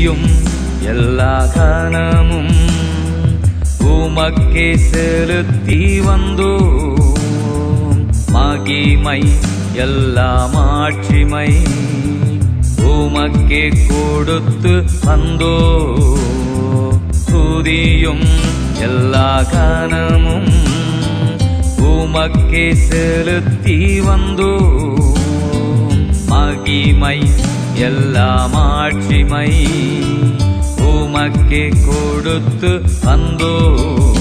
துதியும் எல்லா கனமும் உமக்கே செலுத்தி வந்தோம். மகிமை எல்லாம் ஆட்சிமை உமக்கே கொடுத்து வந்தோம். துதியும் எல்லா கனமும் உமக்கே செலுத்தி வந்தோம். மகிமை எல்லாம் ஆட்சிமை உமக்கே கொடுத்து வந்தோம்.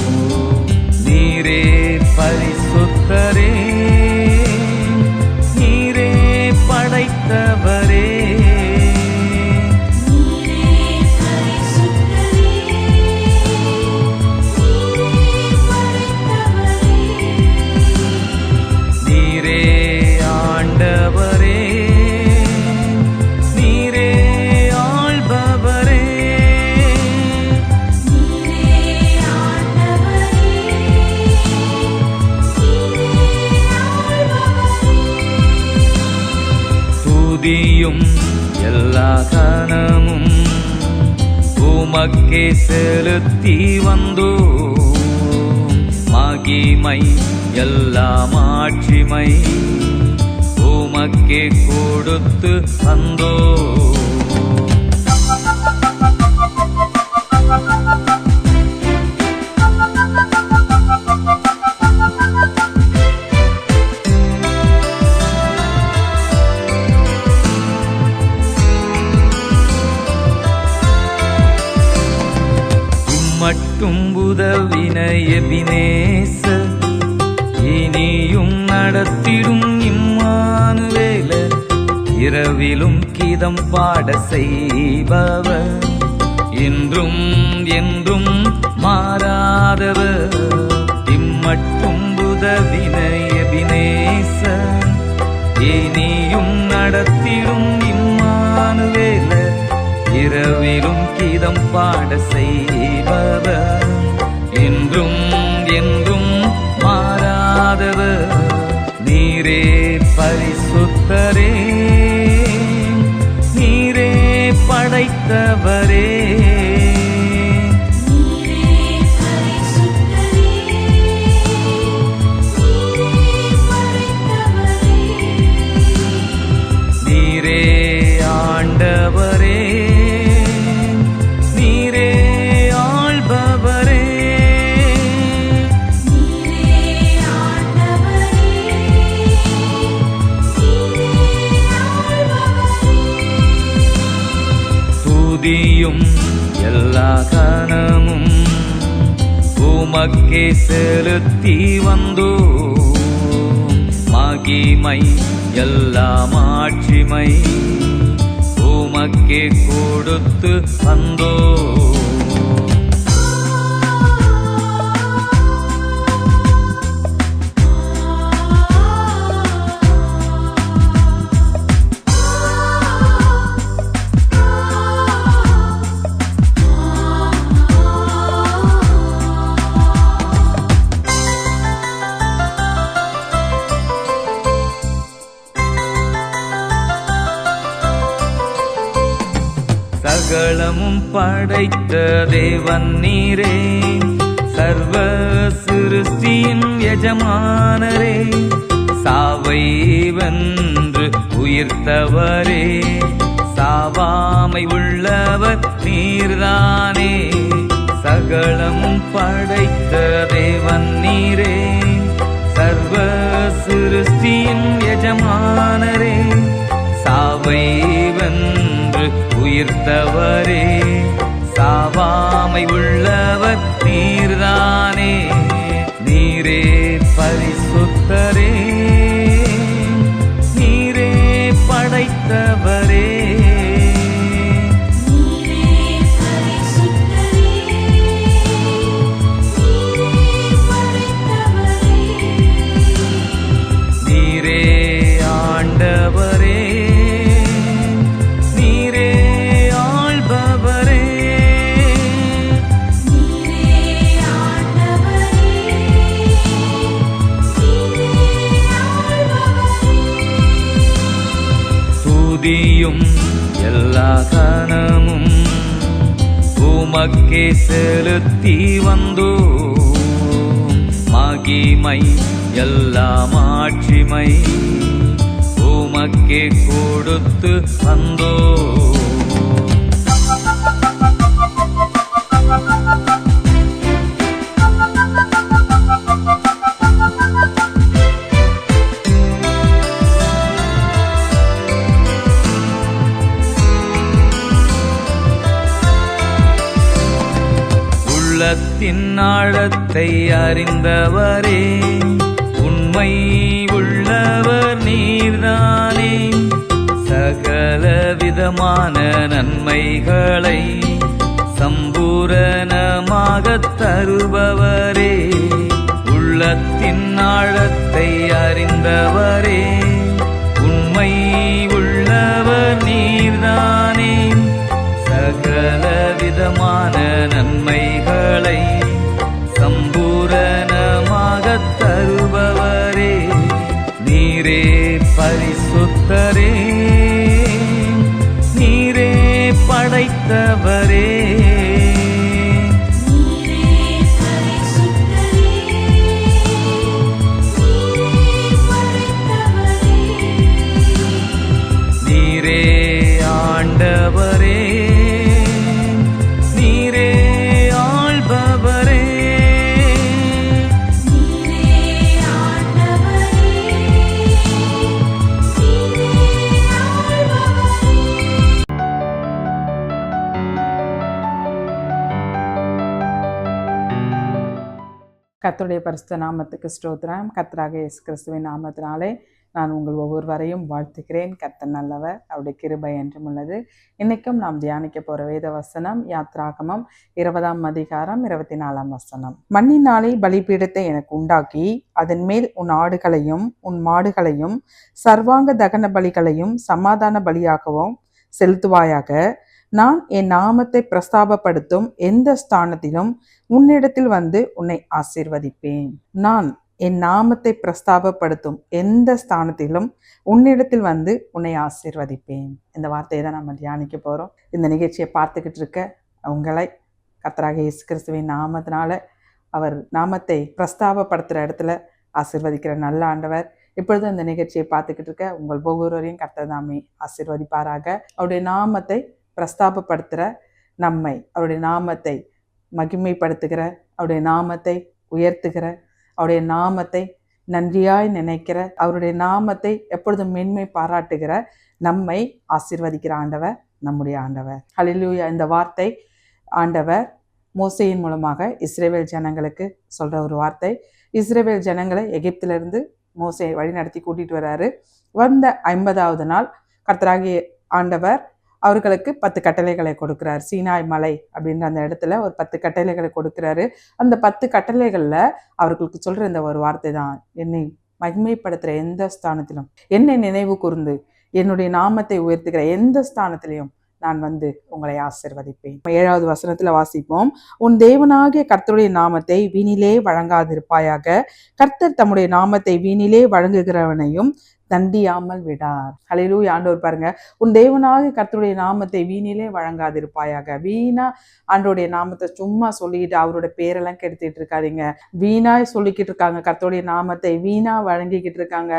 நீரே பரிசுத்தரே, நீரே படைத்தவரே, நீரே ஆண்டவரே, நீரே ஆள்பவரே, துதியும் எல்லா கனமும் உமக்கே செலுத்தி வந்தோம். மகிமை எல்லாம் ஆட்சிமை உமக்கே கொடுத்து வந்தோம். மட்டும் உதவின எபினேசர், இனியும் நடத்திடும் இம்மானுவேலர். இரவிலும் கீதம் பாட செய்பவர், இன்றும் என்றும் மாறாதவர். இம்மட்டும் உதவின எபினேசர், இனியும் நடத்திடும் இம்மானுவேலர். இரவிலும் கீதம் பாட செய்பவர், என்றும் என்றும் மாறாதவர். நீரே பரிசுத்தரே, நீரே படைத்தவரே, நீரே ஆண்டவரே, நீரே ஆள்பவரே, துதியும் எல்லா கனமும் உமக்கே செலுத்தி வந்தோம். மகிமை எல்லாம் ஆட்சிமை உமக்கே கொடுத்து வந்தோம். சகலமும் படைத்த தேவன் நீரே, சர்வ சிருஷ்டியின் எஜமானரே. சாவை வென்று உயிர்த்தவரே, சாவாமை உள்ளவர் நீர்தானே. சகலமும் படைத்த தேவன் நீரே, சர்வ சிருஷ்டியின் எஜமானரே. சாவை வென்று உயிர்த்தவரே, சாவாமை உள்ளவர் நீர்தானே. நீரே பரிசுத்தரே, நீரே படைத்தவரே, நீரே ஆண்டவரே, நீரே ஆள்பவரே, துதியும் எல்லா கனமும் உமக்கே செலுத்தி வந்தோ மகிமை எல்லாம் ஆட்சிமை உமக்கே கொடுத்து வந்தோ. உள்ளத்தின் ஆழத்தை அறிந்தவரே, உண்மை உள்ளவர் நீர்தானே. சகல விதமான நன்மைகளை சம்பூரணமாகத் தருபவரே. உள்ளத்தின் ஆழத்தை அறிந்தவரே, உண்மை உள்ளவர் நீர்தானே. சகல விதமான நன்மைகளை சம்பூரணமாகத் தருபவரே. நீரே பரிசுத்தரே, நீரே படைத்தவரே. நீரே ஆண்டவரே, நீரே ஆள்பவரே. கர்த்தருடைய பரிசுத்த நாமத்துக்கு ஸ்தோத்திரம். கர்த்தராகிய இயேசு கிறிஸ்துவின் நாமத்தினாலே நான் உங்கள் ஒவ்வொருவரையும் வாழ்த்துகிறேன். கர்த்தர் நல்லவர், அவருடைய கிருபை என்றும் உள்ளது. இன்றைக்கும் நாம் தியானிக்க போகிற வேத வசனம் யாத்ராகமம் 20ஆம் அதிகாரம் 24ஆம் வசனம். மண்ணினாலே பலிபீடத்தை எனக்கு உண்டாக்கி அதன் மேல் உன் ஆடுகளையும் உன் மாடுகளையும் சர்வாங்க தகன பலிகளையும் சமாதான பலியாகவும் செலுத்துவாயாக. நான் என் நாமத்தை பிரஸ்தாபப்படுத்தும் எந்த ஸ்தானத்திலும் உன்னிடத்தில் வந்து உன்னை ஆசீர்வதிப்பேன். நான் என் நாமத்தை பிரஸ்தாபப்படுத்தும் எந்த ஸ்தானத்திலும் உன்னிடத்தில் வந்து உன்னை ஆசீர்வதிப்பேன். இந்த வார்த்தையை தான் நம்ம தியானிக்க போகிறோம். இந்த நிகழ்ச்சியை பார்த்துக்கிட்டு இருக்க உங்களை கர்த்தராகிய இயேசு கிறிஸ்துவின் நாமத்தினால அவர் நாமத்தை பிரஸ்தாபப்படுத்துகிற இடத்துல ஆசீர்வதிக்கிற நல்ல ஆண்டவர். இப்பொழுது இந்த நிகழ்ச்சியை பார்த்துக்கிட்டு இருக்க உங்கள் ஒவ்வொருவரையும் கர்த்தர் தாமே ஆசீர்வதிப்பாராக. அவருடைய நாமத்தை பிரஸ்தாபப்படுத்துகிற நம்மை, அவருடைய நாமத்தை மகிமைப்படுத்துகிற, அவருடைய நாமத்தை உயர்த்துகிற, அவருடைய நாமத்தை நன்றியாய் நினைக்கிற, அவருடைய நாமத்தை எப்பொழுதும் மேன்மை பாராட்டுகிற நம்மை ஆசீர்வதிக்கிற ஆண்டவர் நம்முடைய ஆண்டவர். ஹல்லேலூயா. இந்த வார்த்தை ஆண்டவர் மோசேயின் மூலமாக இஸ்ரவேல் ஜனங்களுக்கு சொல்கிற ஒரு வார்த்தை. இஸ்ரவேல் ஜனங்களை எகிப்திலிருந்து மோசே வழி நடத்தி கூட்டிகிட்டு வர்றாரு. வந்த 50ஆவது நாள் கர்த்தராகிய ஆண்டவர் அவர்களுக்கு 10 கட்டளைகளை கொடுக்குறாரு. சீனாய் மலை அப்படின்ற அந்த இடத்துல ஒரு 10 கட்டளைகளை கொடுக்குறாரு. அந்த 10 கட்டளைகளில் அவர்களுக்கு சொல்கிற இந்த ஒரு வார்த்தை தான், என்னை மகிமைப்படுத்துகிற எந்த ஸ்தானத்திலும், என்னை நினைவு கூர்ந்து என்னுடைய நாமத்தை உயர்த்துகிற எந்த ஸ்தானத்திலையும் நான் வந்து உங்களை ஆசீர்வதிப்பேன். 7வது வசனத்தில் வாசிப்போம். உன் தேவனாகிய கர்த்தருடைய நாமத்தை வீணிலே வழங்காதிருப்பாயாக. கர்த்தர் தம்முடைய நாமத்தை வீணிலே வழங்குகிறவனையும் தண்டியாமல் விடார். ஹல்லேலூயா. ஆண்டவர் பாருங்க, உன் தேவனாகிய கர்த்தருடைய நாமத்தை வீணிலே வழங்காதிருப்பாயாக. வீணா ஆண்டோடைய நாமத்தை சும்மா சொல்லிட்டு அவரோட பேரெல்லாம் கெடுத்துட்டு இருக்காதீங்க. வீணாய் சொல்லிக்கிட்டு இருக்காங்க, கர்த்தருடைய நாமத்தை வீணா வழங்கிக்கிட்டு இருக்காங்க,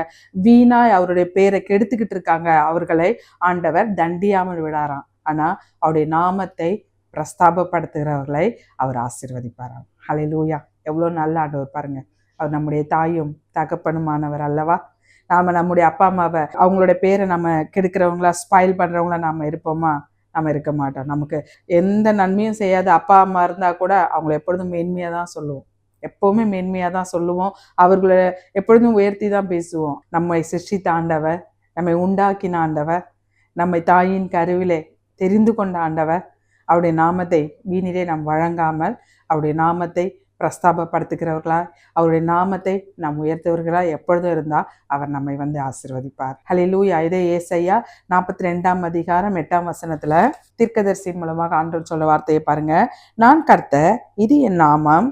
வீணாய் அவருடைய பேரை கெடுத்துக்கிட்டு இருக்காங்க. அவர்களை ஆண்டவர் தண்டியாமல் விடாராம். ஆனா அவருடைய நாமத்தை பிரஸ்தாபப்படுத்துகிறவர்களை அவர் ஆசீர்வதிப்பாராம். ஹல்லேலூயா. எவ்வளோ நல்ல ஆண்டவர் பாருங்க. அவர் நம்முடைய தாயும் தகப்பனுமானவர் அல்லவா? நாம் நம்முடைய அப்பா அம்மாவை அவங்களோட பேரை நம்ம கெடுக்கிறவங்களா ஸ்பாயில் பண்ணுறவங்களா நாம் இருப்போமா? நம்ம இருக்க மாட்டோம். நமக்கு எந்த நன்மையும் செய்யாத அப்பா அம்மா இருந்தால் கூட அவங்கள எப்பொழுதும் மேன்மையாக தான் சொல்லுவோம். எப்போவுமே மேன்மையாக தான் சொல்லுவோம். அவர்களை எப்பொழுதும் உயர்த்தி தான் பேசுவோம். நம்மை சிருஷ்டித்த ஆண்டவர், நம்மை உண்டாக்கின ஆண்டவர், நம்மை தாயின் கருவிலே தெரிந்து கொண்ட ஆண்டவர், அவருடைய நாமத்தை வீணிலே நாம் வழங்காமல் அவருடைய நாமத்தை பிரஸ்தாபப்படுத்துகிறவர்களா, அவருடைய நாமத்தை நாம் உயர்த்தவர்களாக எப்பொழுதும் இருந்தால் அவர் நம்மை வந்து ஆசீர்வதிப்பார். ஹல்லேலூயா. இதே ஏசாயா 42ஆம் அதிகாரம் 8ஆம் வசனத்தில் தீர்க்கதரிசியின் மூலமாக ஆண்டவர் சொல்ல வார்த்தையை பாருங்க. நான் கர்த்தர், இது என் நாமம்,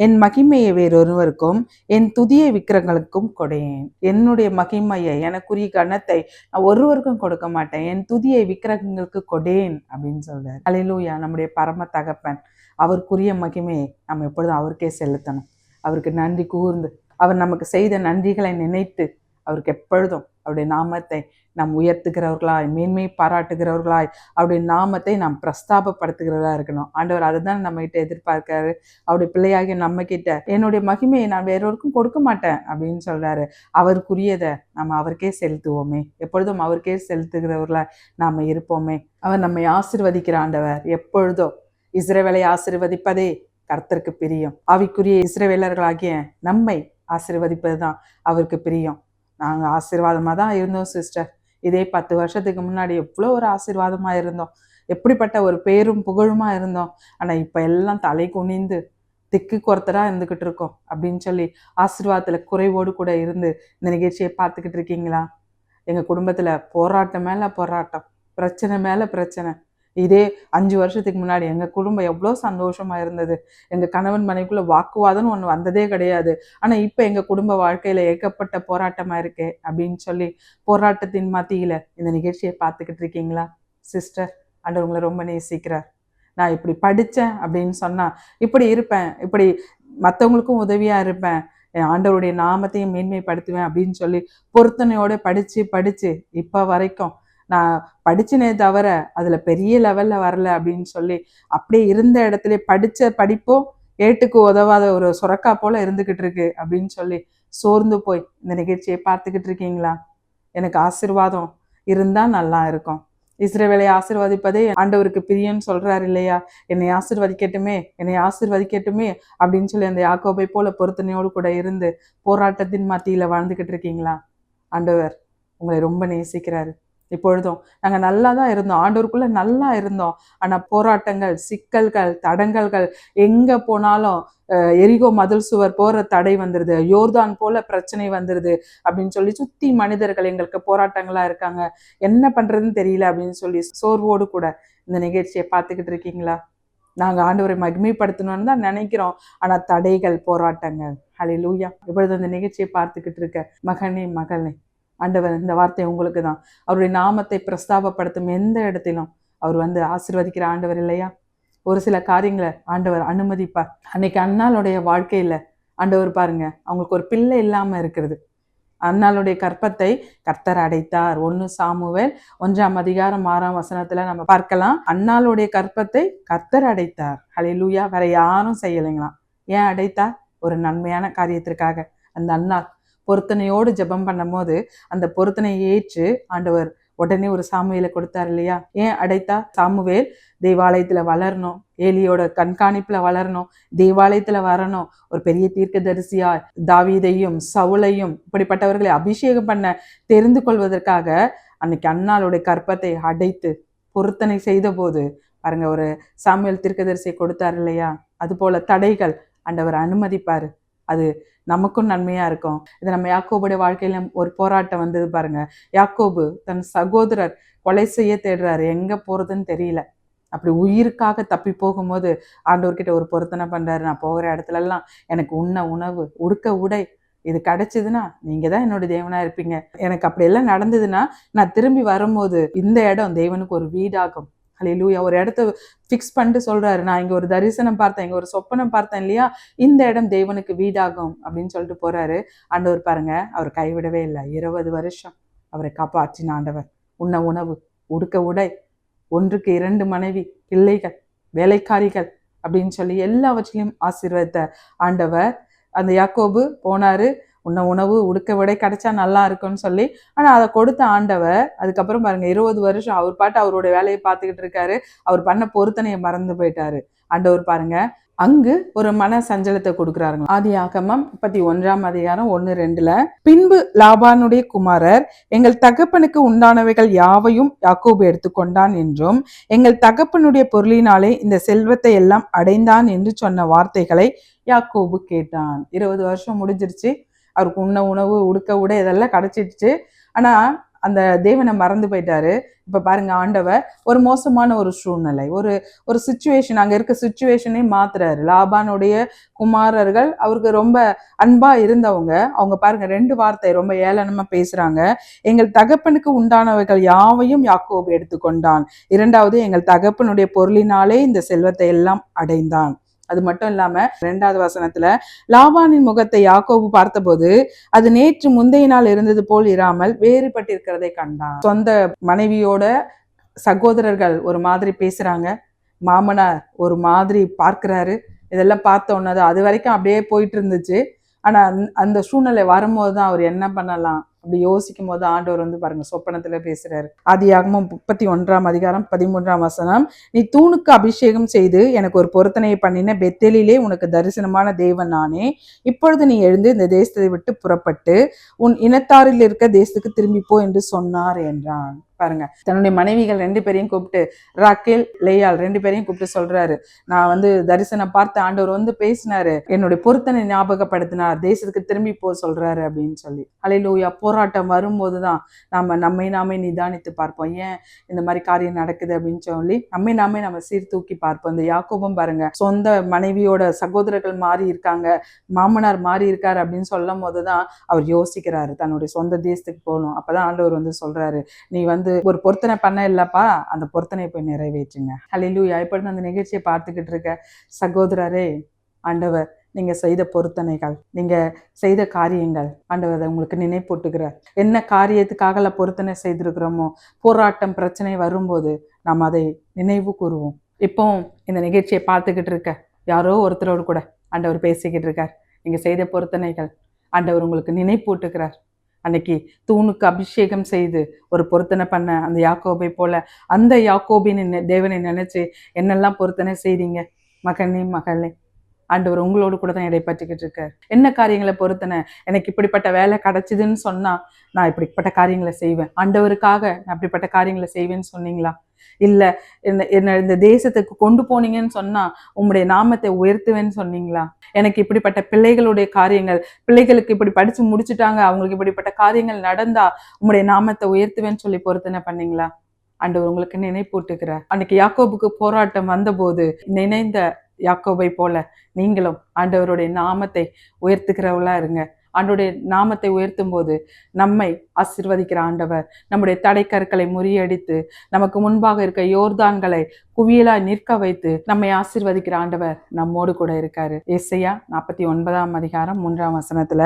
என் மகிமையை வேறொருவருக்கும் என் துதியை விக்கிரங்களுக்கும் கொடேன். என்னுடைய மகிமையை, எனக்குரிய கனத்தை நான் ஒருவருக்கும் கொடுக்க மாட்டேன், என் துதியை விக்கிரகங்களுக்கு கொடேன் அப்படின்னு சொல்றாரு. அல்லேலூயா. நம்முடைய பரம தகப்பன், அவருக்குரிய மகிமையை நம்ம எப்பொழுதும் அவருக்கே செலுத்தணும். அவருக்கு நன்றி கூர்ந்து, அவர் நமக்கு செய்த நன்றிகளை நினைத்து, அவருக்கு எப்பொழுதும் அவருடைய நாமத்தை நாம் உயர்த்துகிறவர்களாய், மேன்மை பாராட்டுகிறவர்களாய், அவருடைய நாமத்தை நாம் பிரஸ்தாபப்படுத்துகிறவர்களா இருக்கணும். ஆண்டவர் அதை தான் நம்ம கிட்ட எதிர்பார்க்கிறாரு. அவருடைய பிள்ளையாகிய நம்ம கிட்ட, என்னுடைய மகிமையை நான் வேறொருக்கும் கொடுக்க மாட்டேன் அப்படின்னு சொல்றாரு. அவருக்குரியதை நம்ம அவருக்கே செலுத்துவோமே, எப்பொழுதும் அவருக்கே செலுத்துகிறவர்களா நாம இருப்போமே. அவர் நம்மை ஆசீர்வதிக்கிற ஆண்டவர். எப்பொழுதும் இஸ்ரவேலை ஆசீர்வதிப்பதே கர்த்தருக்கு பிரியம். ஆவிக்குரிய இஸ்ரவேலர்களாகிய நம்மை ஆசீர்வதிப்பது தான் அவருக்கு பிரியம். நாங்கள் ஆசீர்வாதமாக தான் இருந்தோம் சிஸ்டர். இதே 10 வருஷத்துக்கு முன்னாடி எவ்வளோ ஒரு ஆசீர்வாதமாக இருந்தோம், எப்படிப்பட்ட ஒரு பேரும் புகழுமா இருந்தோம். ஆனால் இப்போ எல்லாம் தலை குனிந்து திக்கு கொரத்தராக இருந்துக்கிட்டு இருக்கோம் அப்படின்னு சொல்லி ஆசீர்வாதத்தில் குறைவோடு கூட இருந்து இந்த நிகழ்ச்சியை பார்த்துக்கிட்டு இருக்கீங்களா? எங்கள் குடும்பத்தில் போராட்டம் மேலே போராட்டம், பிரச்சனை மேலே பிரச்சனை. இதே 5 வருஷத்துக்கு முன்னாடி எங்கள் குடும்பம் எவ்வளோ சந்தோஷமாக இருந்தது. எங்கள் கணவன் மனைவிக்குள்ளே வாக்குவாதம்னு ஒன்று வந்ததே கிடையாது. ஆனால் இப்போ எங்கள் குடும்ப வாழ்க்கையில் ஏகப்பட்ட போராட்டமாக இருக்கே அப்படின்னு சொல்லி போராட்டத்தின் மத்தியில் இந்த நிகழ்ச்சியை பார்த்துக்கிட்டு இருக்கீங்களா சிஸ்டர்? ஆண்டவர் உங்களை ரொம்ப நேசிக்கிறார். நான் இப்படி படித்தேன் அப்படின்னு சொன்னால் இப்படி இருப்பேன், இப்படி மற்றவங்களுக்கும் உதவியாக இருப்பேன், என் ஆண்டவருடைய நாமத்தையும் மேன்மைப்படுத்துவேன் அப்படின்னு சொல்லி பொருத்தனையோடு படித்து இப்போ வரைக்கும் நான் படிச்சினே தவிர அதில் பெரிய லெவலில் வரல அப்படின்னு சொல்லி அப்படியே இருந்த இடத்துல படித்த படிப்போ ஏட்டுக்கு உதவாத ஒரு சுரக்கா போல் இருந்துக்கிட்டு இருக்கு அப்படின்னு சொல்லி சோர்ந்து போய் இந்த நிகழ்ச்சியை பார்த்துக்கிட்டு இருக்கீங்களா? எனக்கு ஆசீர்வாதம் இருந்தால் நல்லா இருக்கும். இஸ்ரவேலை ஆசீர்வதிப்பதே ஆண்டவருக்கு பிரியன்னு சொல்கிறாரு இல்லையா? என்னை ஆசீர்வதிக்கட்டுமே, என்னை ஆசீர்வதிக்கட்டுமே அப்படின்னு சொல்லி அந்த யாக்கோபை போல பொருத்தனையோடு கூட இருந்து போராட்டத்தின் மத்தியில் வாழ்ந்துக்கிட்டு இருக்கீங்களா? ஆண்டவர் உங்களை ரொம்ப நேசிக்கிறாரு. இப்பொழுதும் நாங்கள் நல்லா தான் இருந்தோம், ஆண்டவருக்குள்ளே நல்லா இருந்தோம். ஆனால் போராட்டங்கள், சிக்கல்கள், தடங்கல்கள், எங்கே போனாலும் எரிகோ மதில் சுவர் போகிற தடை வந்துடுது, யோர்தான் போல பிரச்சனை வந்துடுது அப்படின்னு சொல்லி சுற்றி மனிதர்கள் எங்களுக்கு போராட்டங்களாக இருக்காங்க, என்ன பண்ணுறதுன்னு தெரியல அப்படின்னு சொல்லி சோர்வோடு கூட இந்த நிகழ்ச்சியை பார்த்துக்கிட்டு இருக்கீங்களா? நாங்கள் ஆண்டவரை மகிமைப்படுத்தணும்னு தான் நினைக்கிறோம், ஆனால் தடைகள், போராட்டங்கள். ஹல்லேலூயா. இப்பொழுது அந்த நிகழ்ச்சியை பார்த்துக்கிட்டு இருக்க மகனே, மகளே, ஆண்டவர் இந்த வார்த்தை உங்களுக்கு தான். அவருடைய நாமத்தை பிரஸ்தாபப்படுத்தும் எந்த இடத்திலும் அவர் ஆசீர்வதிக்கிற ஆண்டவர் இல்லையா? ஒரு சில காரியங்களை ஆண்டவர் அனுமதிப்பார். அன்னைக்கு அன்னாளுடைய வாழ்க்கையில ஆண்டவர் பாருங்க, அவங்களுக்கு ஒரு பிள்ளை இல்லாம இருக்கிறது. அன்னாளுடைய கற்பத்தை கர்த்தர் அடைத்தார். 1 சாமுவேல் 1ஆம் அதிகாரம் 6ஆம் வசனத்துல நம்ம பார்க்கலாம். அன்னாளுடைய கற்பத்தை கர்த்தர் அடைத்தார். ஹல்லேலூயா. வேற யாரும் செய்யலைங்களாம். ஏன் அடைத்தார்? ஒரு நன்மையான காரியத்திற்காக. அந்த அன்னாள் பொருத்தனையோடு ஜெபம் பண்ணும் போது அந்த பொருத்தனையை ஏற்று ஆண்டவர் உடனே ஒரு சாமுவேலை கொடுத்தார் இல்லையா? ஏன் அடைத்தா? சாமுவேல் தேவாலயத்துல வளரணும், ஏலியோட கண்காணிப்புல வளரணும், தேவாலயத்துல வரணும், ஒரு பெரிய தீர்க்கதரிசியா தாவீதையும் சவுலையும் இப்படிப்பட்டவர்களை அபிஷேகம் பண்ண தெரிந்து கொள்வதற்காக அன்னைக்கு அன்னாளுடைய கற்பத்தை அடைத்து பொருத்தனை செய்த போது பாருங்க, ஒரு சாமுவேல் தீர்க்கதரிசியை கொடுத்தார் இல்லையா? அது போல தடைகள் ஆண்டவர் அனுமதிப்பாரு. அது நமக்கும் நன்மையா இருக்கும். இது நம்ம யாக்கோபுடைய வாழ்க்கையில ஒரு போராட்டம் வந்தது பாருங்க. யாக்கோபு தன் சகோதரர் கொலை செய்ய தேடுறாரு, எங்க போறதுன்னு தெரியல. அப்படி உயிருக்காக தப்பி போகும்போது ஆண்டவர்கிட்ட ஒரு பொருத்தனை பண்றாரு. நான் போகிற இடத்துல எல்லாம் எனக்கு உண்ண உணவு, உடுக்க உடை இது கிடைச்சதுன்னா நீங்க தான் என்னோட தேவனா இருப்பீங்க. எனக்கு அப்படி எல்லாம் நடந்ததுன்னா நான் திரும்பி வரும்போது இந்த இடம் தேவனுக்கு ஒரு வீடாகும். ஹல்லேலூயா. ஒரு இடத்த ஃபிக்ஸ் பண்ணிட்டு சொல்றாரு, நான் இங்க ஒரு தரிசனம் பார்த்தேன், இங்க ஒரு சொப்பனம் பார்த்தேன் இல்லையா, இந்த இடம் தேவனுக்கு வீடாகும் அப்படின்னு சொல்லிட்டு போறாரு. ஆண்டவர் பாருங்க, அவர் கைவிடவே இல்லை. 20 வருஷம் அவரை காப்பாற்றின ஆண்டவர். உண்ண உணவு, உடுக்க உடை, 1க்கு 2 மனைவி, பிள்ளைகள், வேலைக்காரிகள் அப்படின்னு சொல்லி எல்லாவற்றிலையும் ஆசீர்வதித்த ஆண்டவர். அந்த யாக்கோபு போனாரு, உன்ன உணவு உடுக்க விடை கிடைச்சா நல்லா இருக்கும்னு சொல்லி. ஆனால் அதை கொடுத்த ஆண்டவர் அதுக்கப்புறம் பாருங்க 20 வருஷம் அவர் பாட்டு அவருடைய வேலையை பார்த்துக்கிட்டு இருக்காரு. அவர் பண்ண பொருத்தனையை மறந்து போயிட்டாரு. ஆண்டவர் பாருங்க அங்கு ஒரு மன சஞ்சலத்தை கொடுக்குறாருங்க. ஆதியாகமம் 31ஆம் அதிகாரம் 1-2. பின்பு லாபானுடைய குமாரர், எங்கள் தகப்பனுக்கு உண்டானவைகள் யாவையும் யாக்கோபு எடுத்துக்கொண்டான் என்றும் எங்கள் தகப்பனுடைய பொருளினாலே இந்த செல்வத்தை எல்லாம் அடைந்தான் என்று சொன்ன வார்த்தைகளை யாக்கோபு கேட்டான். 20 வருஷம் முடிஞ்சிருச்சு, அவருக்கு உண்ண உணவு, உடுக்க உடை இதெல்லாம் கிடைச்சிடுச்சு. ஆனா அந்த தேவனை மறந்து போயிட்டாரு. இப்ப பாருங்க, ஆண்டவர் ஒரு மோசமான ஒரு சூழ்நிலை, ஒரு ஒரு சுச்சுவேஷன், அங்க இருக்க சுச்சுவேஷனே மாத்துறாரு. லாபானுடைய குமாரர்கள் அவருக்கு ரொம்ப அன்பா இருந்தவங்க, அவங்க பாருங்க 2 வார்த்தை ரொம்ப ஏளனமா பேசுறாங்க. எங்கள் தகப்பனுக்கு உண்டானவைகள் யாவையும் யாக்கோபு எடுத்துக்கொண்டான், இரண்டாவது எங்கள் தகப்பனுடைய பொருளினாலே இந்த செல்வத்தை எல்லாம் அடைந்தான். அது மட்டும் இல்லாம 2வது வசனத்துல, லாபானின் முகத்தை யாக்கோபு பார்த்தபோது அது நேற்று முந்தைய நாள் இருந்தது போல் இராமல் வேறுபட்டிருக்கிறதை கண்டான். சொந்த மனைவியோட சகோதரர்கள் ஒரு மாதிரி பேசுறாங்க, மாமனார் ஒரு மாதிரி பார்க்கிறாரு. இதெல்லாம் பார்த்த உடனே அது வரைக்கும் அப்படியே போயிட்டு இருந்துச்சு. ஆனா அந்த சூழ்நிலை வரும்போது தான் அவர் என்ன பண்ணலாம் அப்படி யோசிக்கும் போது ஆண்டவர் பாருங்க சொப்பனத்துல பேசுறாரு. ஆதியாகமம் 31ஆம் அதிகாரம் 13ஆம் வசனம், நீ தூணுக்கு அபிஷேகம் செய்து எனக்கு ஒரு பொருத்தனையை பண்ணின பெத்தேலிலே உனக்கு தரிசனமான தேவன் நானே. இப்பொழுது நீ எழுந்து இந்த தேசத்தை விட்டு புறப்பட்டு உன் இனத்தாரில் இருக்க தேசத்துக்கு திரும்பி போ என்று சொன்னார் என்றான். பாருங்க, தன்னுடைய மனைவிகள் 2 பேரையும் கூப்பிட்டு, ராக்கேல் லேயாள் 2 பேரையும் கூப்பிட்டு சொல்றாரு, நான் தரிசனம் பார்த்து ஆண்டவர் பேசினாரு, என்னுடைய பொருத்தனை ஞாபகப்படுத்தினார், தேசத்துக்கு திரும்பி போ சொல்றாரு அப்படின்னு சொல்லி. அல்லேலூயா. போராட்டம் வரும்போதுதான் நம்மை நாமே நிதானித்து பார்ப்போம், ஏன் இந்த மாதிரி காரியம் நடக்குது அப்படின்னு சொல்லி நம்மை நாமே நம்ம சீர்தூக்கி பார்ப்போம். இந்த யாக்கோபும் பாருங்க, சொந்த மனைவியோட சகோதரர்கள் மாறி இருக்காங்க, மாமனார் மாறி இருக்காரு அப்படின்னு சொல்லும் போதுதான் அவர் யோசிக்கிறாரு தன்னுடைய சொந்த தேசத்துக்கு போகணும். அப்பதான் ஆண்டவர் சொல்றாரு, நீ ஒரு பொருத்தனை பண்ண இல்லப்பா, அந்த பொருத்தனை போய் நிறைவேற்றுங்க. அல்லேலூயா. இப்பொழுது அந்த நிகழ்ச்சியை பார்த்துக்கிட்டு இருக்க சகோதரரே, ஆண்டவர் நீங்க செய்த பொருத்தனைகள், நீங்க செய்த காரியங்கள் ஆண்டவர் உங்களுக்கு நினைப்பூட்டுகிறார். என்ன காரியத்துக்காக பொருத்தனை செய்திருக்கிறோமோ, போராட்டம் பிரச்சனை வரும்போது நாம் அதை நினைவு கூறுவோம். இப்போ இந்த நிகழ்ச்சியை பார்த்துக்கிட்டு இருக்க யாரோ ஒருத்தரோடு கூட ஆண்டவர் பேசிக்கிட்டு இருக்கார். நீங்க செய்த பொருத்தனைகள் ஆண்டவர் உங்களுக்கு நினைப்பூட்டுகிறார். அன்னைக்கு தூணுக்கு அபிஷேகம் செய்து ஒரு பொருத்தனை பண்ண அந்த யாக்கோபை போல அந்த யாக்கோபின் தேவனை நினைச்சு என்னெல்லாம் பொருத்தனை செய்தீங்க மகனே மகளே, ஆண்டவர் உங்களோடு கூட தான் இடைப்பட்டுக்கிட்டு இருக்கார். என்ன காரியங்களை பொருத்தனை, எனக்கு இப்படிப்பட்ட வேலை கிடைச்சிதுன்னு சொன்னா நான் இப்படிப்பட்ட காரியங்களை செய்வேன், ஆண்டவருக்காக நான் அப்படிப்பட்ட காரியங்களை செய்வேன்னு சொன்னீங்களா? இல்ல என்ன இந்த தேசத்துக்கு கொண்டு போனீங்கன்னு சொன்னா உங்களுடைய நாமத்தை உயர்த்துவேன்னு சொன்னீங்களா? எனக்கு இப்படிப்பட்ட பிள்ளைகளுடைய காரியங்கள், பிள்ளைகளுக்கு இப்படி படிச்சு முடிச்சுட்டாங்க, அவங்களுக்கு இப்படிப்பட்ட காரியங்கள் நடந்தா உங்களுடைய நாமத்தை உயர்த்துவேன்னு சொல்லி பொருத்தனை பண்ணீங்களா? ஆண்டவர் உங்களுக்கு நினைப்பூட்டுகிறார். அன்னைக்கு யாக்கோபுக்கு போராட்டம் வந்தபோது நினைந்த யாக்கோபை போல நீங்களும் ஆண்டவருடைய நாமத்தை உயர்த்துகிறவளா இருங்க. ஆண்டவருடைய நாமத்தை உயர்த்தும் போது நம்மை ஆசீர்வதிக்கிற ஆண்டவர் நம்முடைய தடைக்கற்களை முறியடித்து நமக்கு முன்பாக இருக்க யோர்தான்களை குவியலாய் நிற்க வைத்து நம்மை ஆசீர்வதிக்கிற ஆண்டவர் நம்மோடு கூட இருக்காரு. ஏசாயா 49ஆம் அதிகாரம் 3ஆம் வசனத்துல,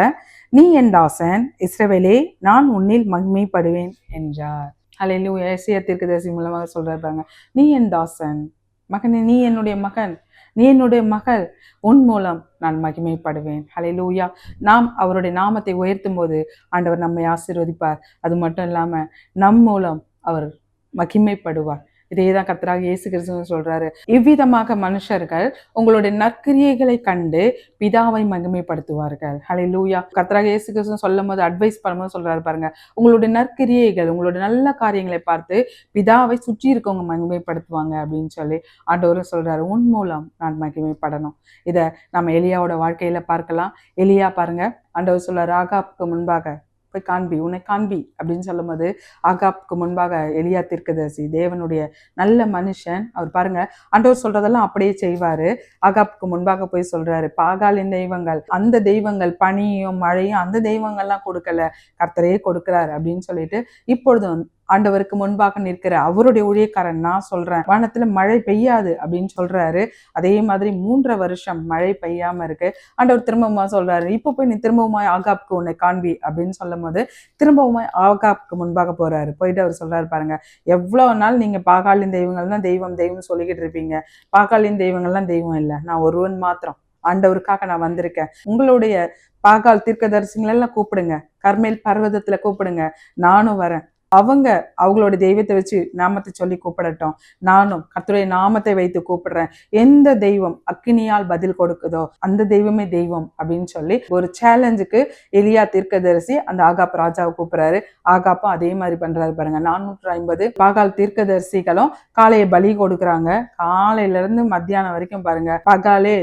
நீ என் தாசன் இஸ்ரவேலே, நான் உன்னில் மகிமைப்படுவேன் என்றார். அல்லேலூயா. ஏசாயா தீர்க்கதரிசி மூலமாக சொல்றாங்க, நீ என் தாசன் மகனே, நீ என்னுடைய மகன், நீ என்னுடைய மகள், உன் மூலம் நான் மகிமைப்படுவேன். ஹல்லேலூயா. நாம் அவருடைய நாமத்தை உயர்த்தும் போது ஆண்டவர் நம்மை ஆசீர்வதிப்பார். அது மட்டும் இல்லாம நம் மூலம் அவர் மகிமைப்படுவார். இதேதான் கர்த்தராகிய இயேசு கிறிஸ்து சொல்றாரு, இவ்விதமாக மனுஷர்கள் உங்களுடைய நற்கிரியைகளை கண்டு பிதாவை மகிமைப்படுத்துவார்கள். ஹல்லேலூயா. கர்த்தராகிய இயேசு கிறிஸ்து சொல்லும் போது அட்வைஸ் பண்ணும்போது சொல்றாரு பாருங்க, உங்களுடைய நற்கிரியைகள், உங்களுடைய நல்ல காரியங்களை பார்த்து பிதாவை சுற்றி இருக்கவங்க மகிமைப்படுத்துவாங்க அப்படின்னு சொல்லி ஆண்டவரும் சொல்றாரு, உன் மூலம் நான் மகிமைப்படணும். இதை நம்ம எலியாவோட வாழ்க்கையில பார்க்கலாம். எலியா பாருங்க, ஆண்டவர் சொல்றாரு, ஆகாப்புக்கு முன்பாக போய் காண்பி, உன்னை காண்பி அப்படின்னு சொல்லும் போது ஆகாப்புக்கு முன்பாக எலியா தீர்க்கதரிசி, தேவனுடைய நல்ல மனுஷன், அவர் பாருங்க ஆண்டவர் சொல்றதெல்லாம் அப்படியே செய்வாரு. ஆகாப்புக்கு முன்பாக போய் சொல்றாரு, பாகாலின் தெய்வங்கள், அந்த தெய்வங்கள் பனியும் மழையும் அந்த தெய்வங்கள்லாம் கொடுக்கல, கர்த்தரே கொடுக்கிறார் அப்படின்னு சொல்லிட்டு இப்பொழுது ஆண்டவருக்கு முன்பாக நிற்கிற அவருடைய ஊழியக்காரன் நான் சொல்றேன், வானத்துல மழை பெய்யாது அப்படின்னு சொல்றாரு. அதே மாதிரி 3 வருஷம் மழை பெய்யாம இருக்கு. ஆண்டவர் திரும்பவுமா சொல்றாரு, இப்ப போய் நீ திரும்பவுமாய் ஆகாப்புக்கு உன்னை காண்பி அப்படின்னு சொல்லும் போது திரும்பவுமாய் ஆகாப்புக்கு முன்பாக போறாரு. போயிட்டு அவர் சொல்றாரு பாருங்க, எவ்வளவு நாள் நீங்க பாகாலின் தெய்வங்கள் தான் தெய்வம் தெய்வம் சொல்லிக்கிட்டு இருப்பீங்க, பாகாலின் தெய்வங்கள்லாம் தெய்வம் இல்லை, நான் ஒருவன் மாத்திரம் ஆண்டவருக்காக நான் வந்திருக்கேன். உங்களுடைய பாகால் தீர்க்கதரிசிகளெல்லாம் கூப்பிடுங்க, கர்மேல் பர்வதத்துல கூப்பிடுங்க, நானும் வரேன். அவங்களோட தெய்வத்தை வச்சு நாமத்தை சொல்லி கூப்பிடட்டும், நானும் கர்த்தருடைய நாமத்தை வைத்து கூப்பிடுறேன். எந்த தெய்வம் அக்கினியால் பதில் கொடுக்குதோ அந்த தெய்வமே தெய்வம் அப்படின்னு சொல்லி ஒரு சேலஞ்சுக்கு எலியா தீர்க்கதரிசி அந்த ஆகாப் ராஜாவை கூப்பிடுறாரு. ஆகாப்பும் அதே மாதிரி பண்றாரு பாருங்க. 450 பாகால் தீர்க்கதரிசிகளும் காலையை பலி கொடுக்குறாங்க. காலையில இருந்து மத்தியானம் வரைக்கும் பாருங்க, பாகாலே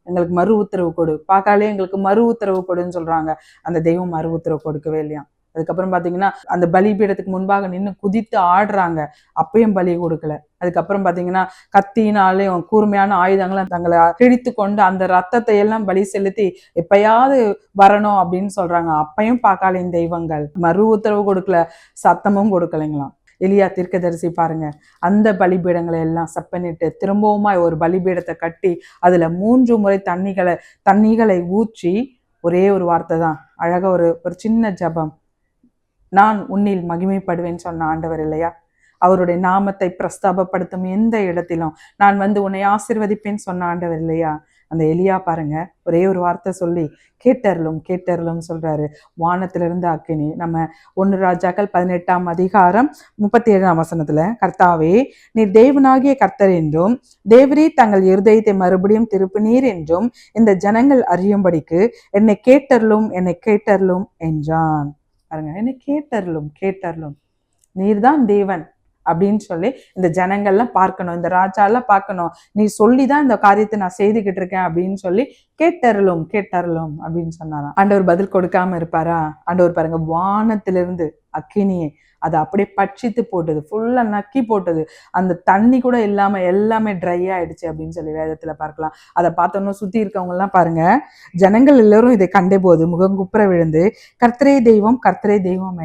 எங்களுக்கு மறு உத்தரவு கொடு, பாகாலே எங்களுக்கு மறு உத்தரவு கொடுன்னு சொல்றாங்க. அந்த தெய்வம் மறு உத்தரவு கொடுக்கவே இல்லையா. அதுக்கப்புறம் பாத்தீங்கன்னா அந்த பலிபீடத்துக்கு முன்பாக நின்று குதித்து ஆடுறாங்க, அப்பயும் பலி கொடுக்கல. அதுக்கப்புறம் பாத்தீங்கன்னா கத்தினாலையும் கூர்மையான ஆயுதங்களும் தங்களை கிழித்து கொண்டு அந்த ரத்தத்தை எல்லாம் பலி செலுத்தி எப்பயாவது வரணும் அப்படின்னு சொல்றாங்க. அப்பயும் பாக்காளின் தெய்வங்கள் மறு உத்தரவு கொடுக்கல, சத்தமும் கொடுக்கலைங்களாம். எலியா தீர்க்கதரிசி பாருங்க, அந்த பலிபீடங்களை எல்லாம் செப்பனிட்டு திரும்பவுமா ஒரு பலிபீடத்தை கட்டி அதுல 3 முறை தண்ணிகளை ஊற்றி ஒரே ஒரு வார்த்தை தான், அழகா ஒரு சின்ன ஜபம், நான் உன்னில் மகிமைப்படுவேன்னு சொன்ன ஆண்டவர் இல்லையா? அவருடைய நாமத்தை பிரஸ்தாபப்படுத்தும் எந்த இடத்திலும் நான் உன்னை ஆசீர்வதிப்பேன்னு சொன்ன ஆண்டவர் இல்லையா? அந்த எலியா பாருங்க, ஒரே ஒரு வார்த்தை சொல்லி கேட்டருளும் சொல்றாரு. வானத்திலிருந்து அக்கினி. நம்ம 1 ராஜாக்கள் 18ஆம் அதிகாரம் 37ஆம் வசனத்துல, கர்த்தாவே நீர் தேவனாகிய கர்த்தர் என்றும் தேவரே தங்கள் இருதயத்தை மறுபடியும் திருப்பினீர் என்றும் இந்த ஜனங்கள் அறியும்படிக்கு என்னை கேட்டருளும் என்றான். பாருங்க, என்னை கேட்டருளும், நீர்தான் தேவன் அப்படின்னு சொல்லி இந்த ஜனங்கள்லாம் பார்க்கணும், இந்த ராஜாலாம் பார்க்கணும், நீ சொல்லிதான் இந்த காரியத்தை நான் செய்துகிட்டு இருக்கேன் அப்படின்னு சொல்லி கேட்டருளும் அப்படின்னு சொன்னாராம். ஆண்டவர் பதில் கொடுக்காம இருப்பாரா? ஆண்டவர் பாருங்க, வானத்திலிருந்து அக்கினியை அதை அப்படியே பட்சித்து போட்டது, ஃபுல்லா நக்கி போட்டது, அந்த தண்ணி கூட இல்லாம எல்லாமே ட்ரை ஆயிடுச்சு அப்படின்னு சொல்லி வேதத்துல பார்க்கலாம். அதை பார்த்தோம்னா சுத்தி இருக்கவங்க எல்லாம் பாருங்க, ஜனங்கள் எல்லாரும் இதை கண்ட போது முகங்குப்புற விழுந்து கர்த்தரே தெய்வம்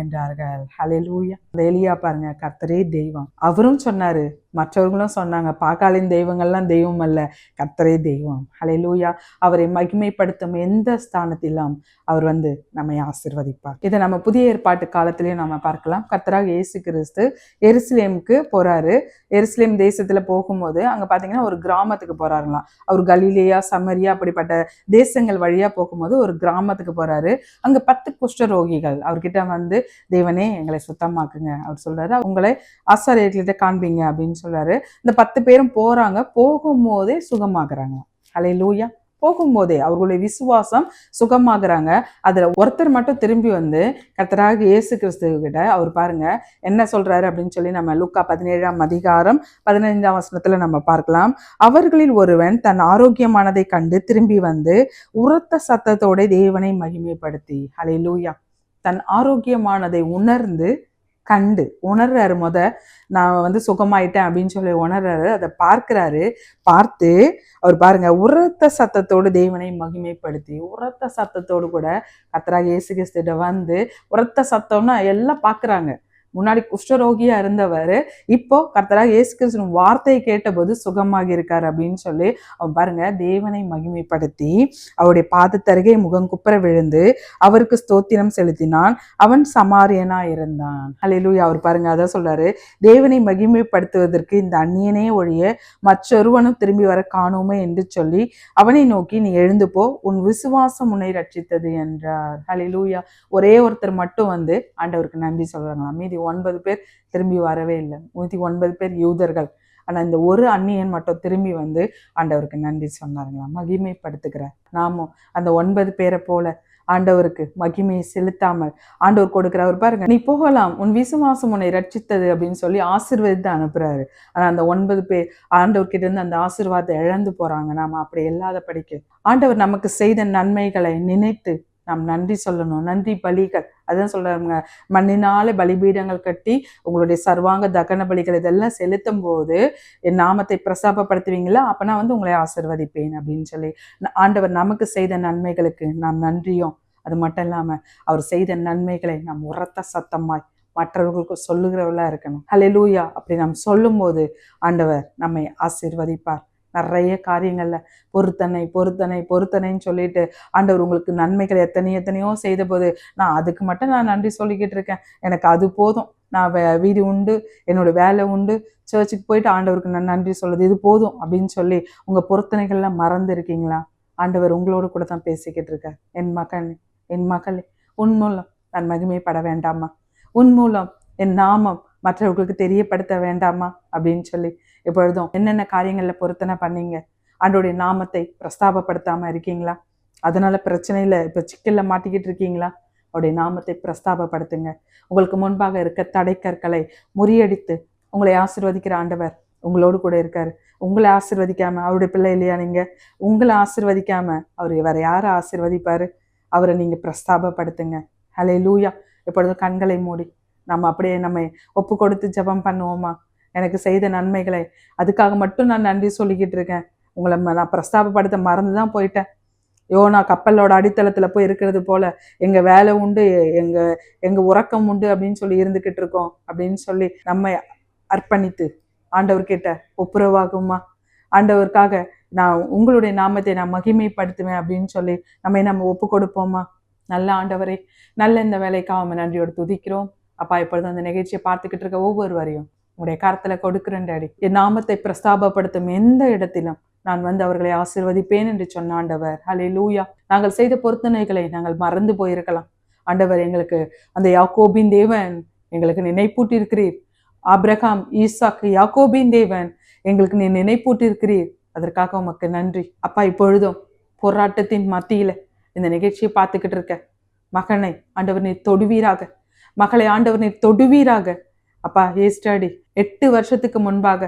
என்றார்கள். ஹல்லேலூயா. அந்த எலியா பாருங்க, கர்த்தரே தெய்வம் அவரும் சொன்னாரு, மற்றவர்களும் சொன்னாங்க, பாகாலின் தெய்வங்கள்லாம் தெய்வம் அல்ல, கர்த்தரே தெய்வம். ஹல்லேலூயா. அவரை மகிமைப்படுத்தும் எந்த ஸ்தானத்திலும் அவர் நம்மை ஆசீர்வதிப்பார். இதை நம்ம புதிய ஏற்பாட்டு காலத்திலேயே நம்ம பார்க்கலாம். கர்த்தராக இயேசு கிறிஸ்து எருசலேமுக்கு போறாரு. எருசலேம் தேசத்துல போகும்போது அங்க பாத்தீங்கன்னா ஒரு கிராமத்துக்கு போறாருலாம். அவர் கலிலேயா, சமரியா அப்படிப்பட்ட தேசங்கள் வழியா போகும்போது ஒரு கிராமத்துக்கு போறாரு. அங்க 10 குஷ்டரோகிகள் அவர்கிட்ட தேவனே எங்களை சுத்தமாக்குங்க அவர் சொல்றாரு, உங்களை ஆசாரியர்கிட்ட காண்பீங்க அப்படின்னு சொல்றாரு. இந்த 10 பேரும் போறாங்க, போகும்போதே சுகமாகறாங்க. ஹல்லேலூயா. போகும்போதே அவர்களுடைய விசுவாசம் சுகமாகறாங்க. அதுல ஒருத்தர் மட்டும் திரும்பி கர்த்தராகிய இயேசு கிறிஸ்துவிட்ட அவர் பாருங்க என்ன சொல்றாரு அப்படின்னு சொல்லி நம்ம லூக்கா 17ஆம் அதிகாரம் 15ஆம் வசனத்துல நம்ம பார்க்கலாம். அவர்களில் ஒருவன் தன் ஆரோக்கியமானதை கண்டு திரும்பி உரத்த சத்தத்தோட தேவனை மகிமைப்படுத்தி, ஹல்லேலூயா, தன் ஆரோக்கியமானதை உணர்றாரு. நான் சுகமாயிட்டேன் அப்படின்னு சொல்லி உணர்றாரு. அதை பார்த்து அவர் பாருங்க, உரத்த சத்தத்தோடு தேவனை மகிமைப்படுத்தி, உரத்த சத்தத்தோடு கூட கர்த்தராகிய இயேசு கிறிஸ்துவிட்ட உரத்த சத்தம்னா எல்லாம் பாக்குறாங்க. முன்னாடி குஷ்டரோகியா இருந்தவர் இப்போ கர்த்தராகிய இயேசு கிறிஸ்துவின் வார்த்தையை கேட்டபோது சுகமாகி இருக்காரு அப்படின்னு சொல்லி அவன் பாருங்க தேவனை மகிமைப்படுத்தி அவருடைய பாதத்தருகே முகங்குப்புற விழுந்து அவருக்கு ஸ்தோத்திரம் செலுத்தினான். அவன் சமாரியனா இருந்தான். ஹல்லேலூயா. அவர் பாருங்க அதான் சொல்றாரு, தேவனை மகிமைப்படுத்துவதற்கு இந்த அந்நியனே ஒழிய மற்றொருவனும் திரும்பி வர காணோமே என்று சொல்லி அவனை நோக்கி, நீ எழுந்து போ, உன் விசுவாசம் உன்னை ரட்சித்தது என்றார். ஹல்லேலூயா. ஒரே ஒருத்தர் மட்டும் ஆண்டவருக்கு நன்றி சொல்றாங்க. மீதி 9 பேர் திரும்பி வரவே இல்லை. 9 பேர் யூதர்கள். ஆனா இந்த ஒரு அந்நியன் மட்டும் திரும்பி ஆண்டவருக்கு நன்றி சொன்னாருங்களாம், மகிமைப்படுத்துகிறார். நாமும் அந்த 9 பேரை போல ஆண்டவருக்கு மகிமையை செலுத்தாமல் ஆண்டவர் கொடுக்கிறவர் பாருங்க, நீ போகலாம், உன் விசுவாசம் உன்னை ரட்சித்தது அப்படின்னு சொல்லி ஆசீர்வதித்து அனுப்புறாரு. ஆனா அந்த 9 பேர் ஆண்டவர்கிட்ட இருந்து அந்த ஆசீர்வாதத்தை இழந்து போறாங்க. நாம அப்படி இல்லாத படிக்க ஆண்டவர் நமக்கு செய்த நன்மைகளை நினைத்து நாம் நன்றி சொல்லணும். நன்றி பலிகள், அதான் சொல்றாங்க, மண்ணினாலே பலிபீடங்கள் கட்டி உங்களுடைய சர்வாங்க தகன பலிகள் இதெல்லாம் செலுத்தும் போது என் நாமத்தை பிரசாபப்படுத்துவீங்களா, அப்பனா உங்களை ஆசீர்வதிப்பேன் அப்படின்னு சொல்லி ஆண்டவர் நமக்கு செய்த நன்மைகளுக்கு நாம் நன்றியும், அது மட்டும் இல்லாம அவர் செய்த நன்மைகளை நாம் உரத்த சத்தமாய் மற்றவர்களுக்கு சொல்லுகிறவர்களா இருக்கணும். ஹல்லேலூயா. அப்படி நாம் சொல்லும் போது ஆண்டவர் நம்மை ஆசீர்வதிப்பார். நிறைய காரியங்கள்ல பொறுத்தனைன்னு சொல்லிட்டு ஆண்டவர் உங்களுக்கு நன்மைகள் எத்தனையோ செய்த போது அதுக்கு மட்டும் நான் நன்றி சொல்லிக்கிட்டு இருக்கேன், எனக்கு அது போதும், நான் வீடு உண்டு, என்னோட வேலை உண்டு, சர்ச்சுக்கு போயிட்டு ஆண்டவருக்கு நான் நன்றி சொல்லுது, இது போதும் அப்படின்னு சொல்லி உங்க பொருத்தனைகள்லாம் மறந்து இருக்கீங்களா? ஆண்டவர் உங்களோடு கூட தான் பேசிக்கிட்டு இருக்கார். என் மகளே, உன் மூலம் நான் மகிமைப்பட வேண்டாமா? உன் மூலம் என் நாமம் மற்றவர்களுக்கு தெரியப்படுத்த வேண்டாமா அப்படின்னு சொல்லி எப்பொழுதும் என்னென்ன காரியங்கள்ல பொருத்தனை பண்ணீங்க? ஆண்டோடைய நாமத்தை பிரஸ்தாபப்படுத்தாம இருக்கீங்களா? அதனால பிரச்சனையில இப்ப சிக்கல்ல மாட்டிக்கிட்டு இருக்கீங்களா? அவருடைய நாமத்தை பிரஸ்தாபப்படுத்துங்க. உங்களுக்கு முன்பாக இருக்க தடைக்கற்களை முறியடித்து உங்களை ஆசீர்வதிக்கிற ஆண்டவர் உங்களோடு கூட இருக்காரு. உங்களை ஆசீர்வதிக்காம அவருடைய பிள்ளை இல்லையா நீங்க? உங்களை ஆசீர்வதிக்காம அவர் வேற யாரை ஆசீர்வதிப்பாரு? அவரை நீங்க பிரஸ்தாபப்படுத்துங்க. ஹல்லேலூயா. இப்பொழுது கண்களை மூடி நம்ம அப்படியே நம்மை ஒப்பு கொடுத்து ஜெபம் பண்ணுவோமா? எனக்கு செய்த நன்மைகளை அதுக்காக மட்டும் நான் நன்றி சொல்லிக்கிட்டு இருக்கேன். உங்களை நான் பிரஸ்தாபப்படுத்த மறந்து தான் போயிட்டேன். நான் கப்பலோட அடித்தளத்தில் போய் இருக்கிறது போல எங்கள் வேலை உண்டு, எங்கள் உறக்கம் உண்டு அப்படின்னு சொல்லி இருந்துக்கிட்டு இருக்கோம் அப்படின்னு சொல்லி நம்மை அர்ப்பணித்து ஆண்டவர்கிட்ட ஒப்புரவாகுமா? ஆண்டவருக்காக நான் உங்களுடைய நாமத்தை நான் மகிமைப்படுத்துவேன் அப்படின்னு சொல்லி நம்ம ஒப்பு கொடுப்போமா? நல்ல ஆண்டவரே, நல்ல இந்த வேலைக்காக நன்றியோடு துதிக்கிறோம் அப்பா. இப்பொழுது அந்த நிகழ்ச்சியை பார்த்துக்கிட்டு இருக்க ஒவ்வொருவரையும் உங்களுடைய கரத்துல கொடுக்கிறேன் டாடி. என் நாமத்தை பிரஸ்தாபப்படுத்தும் எந்த இடத்திலும் நான் வந்து அவர்களை ஆசீர்வதிப்பேன் என்று சொன்ன ஆண்டவர். ஹல்லேலூயா. நாங்கள் செய்த பொருத்தனைகளை நாங்கள் மறந்து போயிருக்கலாம் ஆண்டவர். எங்களுக்கு அந்த யாக்கோபின் தேவன் எங்களுக்கு நினைப்பூட்டி இருக்கிறீர். ஆபிரகாம், ஈசாக்கு, யாக்கோபின் தேவன் எங்களுக்கு நீ நினைப்பூட்டி இருக்கிறீர். அதற்காக உமக்கு நன்றி அப்பா. இப்பொழுதும் போராட்டத்தின் மத்தியில இந்த நிகழ்ச்சியை பார்த்துக்கிட்டு இருக்க மகனை ஆண்டவர் நீர் தொடுவீராக, மகளை ஆண்டவர் நீர் தொடுவீராக அப்பா. ஏஸ்டாடி 8 வருஷத்துக்கு முன்பாக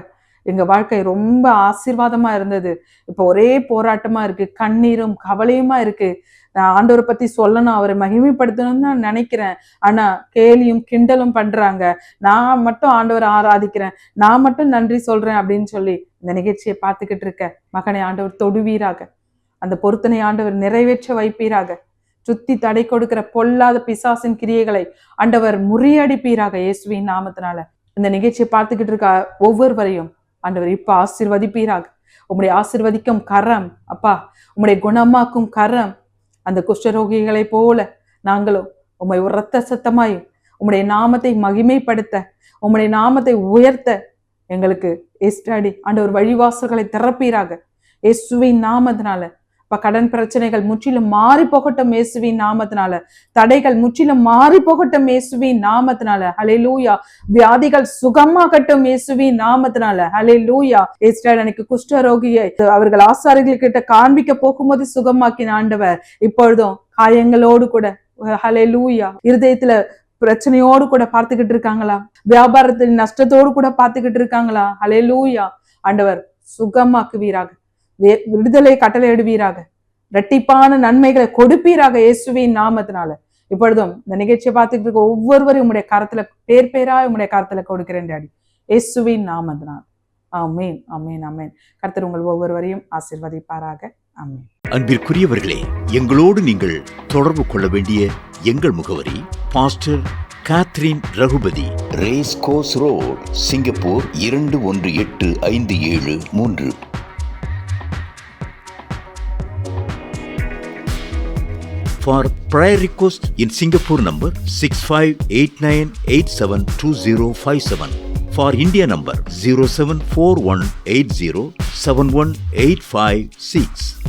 எங்க வாழ்க்கை ரொம்ப ஆசீர்வாதமா இருந்தது. இப்போ ஒரே போராட்டமா இருக்கு, கண்ணீரும் கவலையுமா இருக்கு. நான் ஆண்டவரை பத்தி சொல்லணும், அவரை மகிமைப்படுத்தணும்னு தான் நினைக்கிறேன். ஆனா கேலியும் கிண்டலும் பண்றாங்க. நான் மட்டும் ஆண்டவரை ஆராதிக்கிறேன், நான் மட்டும் நன்றி சொல்றேன் அப்படின்னு சொல்லி இந்த நிகழ்ச்சியை பார்த்துக்கிட்டு இருக்க மகனை ஆண்டவர் தொடுவீராக. அந்த பொருத்தனை ஆண்டவர் நிறைவேற்ற வைப்பீராக. சுத்தி தடை கொடுக்கிற பொல்லாத பிசாசின் கிரியைகளை ஆண்டவர் முறியடிப்பீராக இயேசுவின் நாமத்தினால. இந்த நிகழ்ச்சியை பார்த்துக்கிட்டு இருக்க ஒவ்வொருவரையும் ஆண்டவர் இப்ப ஆசீர்வதிப்பீராக. உம்முடைய ஆசீர்வதிக்கும் கரம் அப்பா, உம்முடைய குணமாக்கும் கரம் அந்த குஷ்டரோகிகளை போல நாங்களும் உம்மை உரத்த சத்தமாயும் உம்முடைய நாமத்தை மகிமைப்படுத்த, உம்முடைய நாமத்தை உயர்த்த எங்களுக்கு ஏஸ்டாடி ஆண்டவர் வழிவாசல்களை திறப்பீராக இயேசுவின் நாமத்தினால. இப்ப கடன் பிரச்சனைகள் முற்றிலும் மாறி போகட்டும் இயேசுவின் நாமத்தினால. தடைகள் முற்றிலும் மாறி போகட்டும் இயேசுவின் நாமத்தினால. ஹல்லேலூயா. வியாதிகள் சுகமாகட்டும் இயேசுவின் நாமத்தினால. ஹல்லேலூயா. ஏஸ்டாடி அன்னைக்கு குஷ்டரோகியை அவர்கள் ஆசாரிகள் கிட்ட காண்பிக்க போகும்போது சுகமாக்கின ஆண்டவர் இப்பொழுதும் காயங்களோடு கூட ஹல்லேலூயா இருதயத்துல பிரச்சனையோடு கூட பார்த்துக்கிட்டு இருக்காங்களா? வியாபாரத்தின் நஷ்டத்தோடு கூட பார்த்துக்கிட்டு இருக்காங்களா? ஹல்லேலூயா. ஆண்டவர் சுகமாக்குவீராக, விடுதலை கட்டளையிடுவீராக, இரட்டிப்பான நன்மைகளை கொடுப்பீராக இயேசுவின் நாமத்தினால. இப்பொழுதும் இந்த நிகழ்ச்சியை பார்த்துக்கிட்டு இருக்க ஒவ்வொருவரையும் உங்களுடைய கரத்துல பேர் பேரா உங்களுடைய கரத்துல கொடுக்கிறேன் டாடி இயேசுவின் நாமத்தினால. ஆமேன், ஆமேன், ஆமேன். கர்த்தர் உங்கள் ஒவ்வொருவரையும் ஆசீர்வதிப்பாராக. ஆமேன். அன்பிற்குரியவர்களே, எங்களோடு நீங்கள் தொடர்பு கொள்ள வேண்டிய எங்கள் முகவரி pastor Catherine Raghupathi, race course road, Singapore 218573. For prayer request in Singapore number 6589872057. For India number 074180718556.